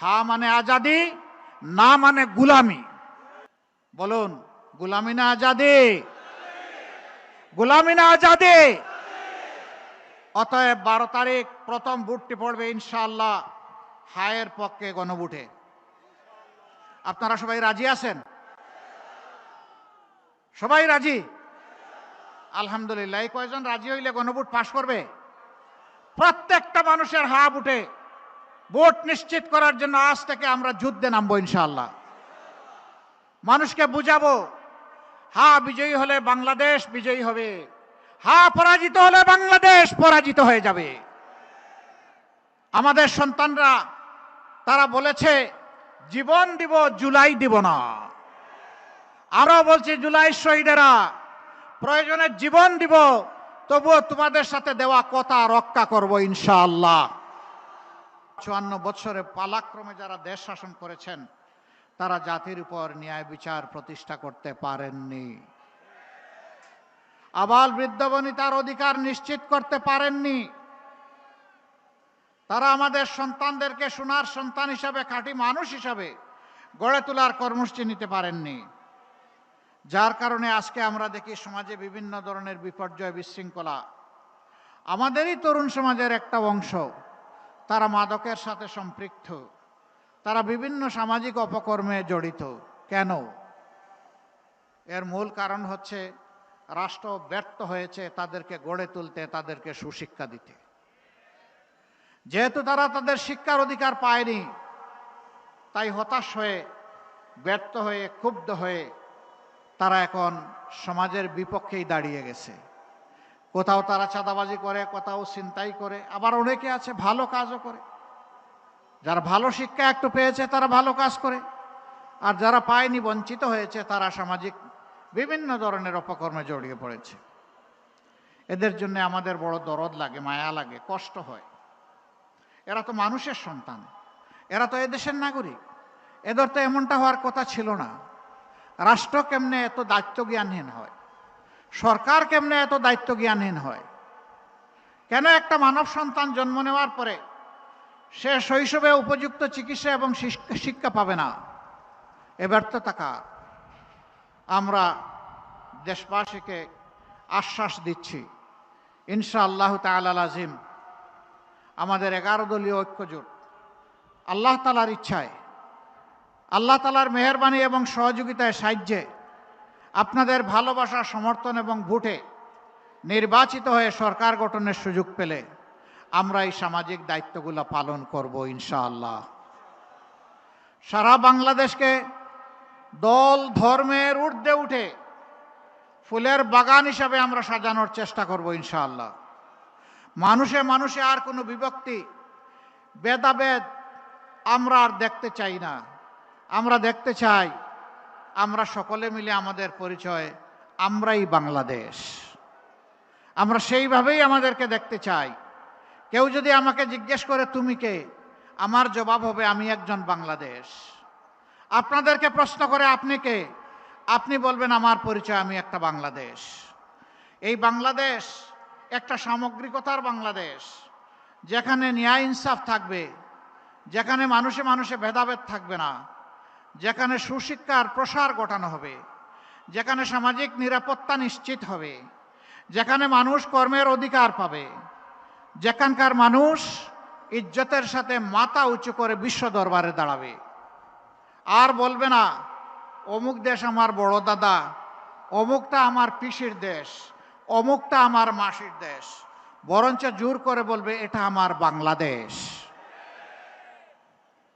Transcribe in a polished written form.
হা মানে আজাদি, না মানে গুলামি। বলুন, গুলামি না আজাদি? গুলামি না আজাদি? অতএব 12 তারিখ প্রথম ভোটটি পড়বে ইনশাআল্লাহ হায়ের পক্ষে গণভোটে। আপনারা সবাই রাজি আছেন? সবাই রাজি? আলহামদুলিল্লাহ। এই কয়জন রাজি হইলে গণভোট পাশ করবে? প্রত্যেকটা মানুষের হা বুটে ভোট নিশ্চিত করার জন্য আজ থেকে আমরা যুদ্ধে নামবো ইনশাআল্লাহ। মানুষকে বুঝাবো, হা বিজয়ী হলে বাংলাদেশ বিজয়ী হবে, হা পরাজিত হলে বাংলাদেশ পরাজিত হয়ে যাবে। আমাদের সন্তানরা তারা বলেছে জীবন দিব, জুলাই দিব না। আরো বলছি, জুলাই শহীদেরা প্রয়োজনে জীবন দিব, তবুও তোমাদের সাথে দেওয়া কথা রক্ষা করব ইনশাআল্লাহ। 54 বছরে পালাক্রমে যারা দেশ শাসন করেছেন তারা জাতির উপর ন্যায় বিচার প্রতিষ্ঠা করতে পারেননি। আবাল বৃদ্ধ বনিতার অধিকার নিশ্চিত করতে পারেননি। তারা আমাদের সন্তানদেরকে সোনার সন্তান হিসাবে, খাঁটি মানুষ হিসাবে গড়ে তোলার কর্মসূচি নিতে পারেননি। যার কারণে আজকে আমরা দেখি সমাজে বিভিন্ন ধরনের বিপর্যয়, বিশৃঙ্খলা। আমাদেরই তরুণ সমাজের একটা অংশ তারা মাদকের সাথে সম্পৃক্ত, তারা বিভিন্ন সামাজিক অপকর্মে জড়িত। কেন? এর মূল কারণ হচ্ছে রাষ্ট্র ব্যর্থ হয়েছে তাদেরকে গড়ে তুলতে, তাদেরকে সুশিক্ষা দিতে। যেহেতু তারা তাদের শিক্ষার অধিকার পায়নি, তাই হতাশ হয়ে, ব্যর্থ হয়ে, ক্ষুব্ধ হয়ে তারা এখন সমাজের বিপক্ষেই দাঁড়িয়ে গেছে। কোথাও তারা চাঁদাবাজি করে, কোথাও ছিনতাই করে, আবার অনেকে আছে ভালো কাজও করে। যারা ভালো শিক্ষা একটু পেয়েছে তারা ভালো কাজ করে, আর যারা পায়নি, বঞ্চিত হয়েছে, তারা সামাজিক বিভিন্ন ধরনের অপকর্মে জড়িয়ে পড়েছে। এদের জন্য আমাদের বড় দরদ লাগে, মায়া লাগে, কষ্ট হয়। এরা তো মানুষের সন্তান, এরা তো এদেশের নাগরিক। এদের তো এমনটা হওয়ার কথা ছিল না। রাষ্ট্র কেমনে এত দায়িত্ব জ্ঞানহীন হয়? সরকার কেমনে এত দায়িত্ব জ্ঞানহীন হয়? কেন একটা মানব সন্তান জন্ম নেওয়ার পরে সে শৈশবে উপযুক্ত চিকিৎসা এবং শিক্ষা পাবে না? এ ব্যর্থতা কার? আমরা দেশবাসীকে আশ্বাস দিচ্ছি, ইনশাআল্লাহ তাআলা আজিম আমাদের 11 দলীয় ঐক্যজোট আল্লাহ তাআলার ইচ্ছায়, আল্লাহ তাআলার মেহেরবানি এবং সহযোগিতায়, সাহায্যে, আপনাদের ভালোবাসা, সমর্থন এবং ভোটে নির্বাচিত হয়ে সরকার গঠনের সুযোগ পেলে আমরা এই সামাজিক দায়িত্বগুলো পালন করব ইনশাআল্লাহ। সারা বাংলাদেশকে দল ধর্মের ঊর্ধ্বে উঠে ফুলের বাগান হিসাবে আমরা সাজানোর চেষ্টা করব ইনশাআল্লাহ। মানুষে মানুষে আর কোনো বিভক্তি, ভেদাভেদ আমরা আর দেখতে চাই না। আমরা দেখতে চাই আমরা সকলে মিলে আমাদের পরিচয়, আমরাই বাংলাদেশ। আমরা সেইভাবেই আমাদেরকে দেখতে চাই। কেউ যদি আমাকে জিজ্ঞেস করে তুমি কে, আমার জবাব হবে আমি একজন বাংলাদেশ। আপনাদেরকে প্রশ্ন করে আপনি কে, আপনি বলবেন আমার পরিচয় আমি একটা বাংলাদেশ। এই বাংলাদেশ একটা সামগ্রিকতার বাংলাদেশ, যেখানে ন্যায় ইনসাফ থাকবে, যেখানে মানুষে মানুষে ভেদাভেদ থাকবে না, যেখানে সুশিক্ষার প্রসার ঘটানো হবে, যেখানে সামাজিক নিরাপত্তা নিশ্চিত হবে, যেখানে মানুষ কর্মের অধিকার পাবে, যেখানকার মানুষ ইজ্জতের সাথে মাথা উঁচু করে বিশ্ব দরবারে দাঁড়াবে। আর বলবে না অমুক দেশ আমার বড় দাদা, অমুকটা আমার পিসির দেশ, অমুকটা আমার মাসির দেশ। বরঞ্চ জোর করে বলবে এটা আমার বাংলাদেশ।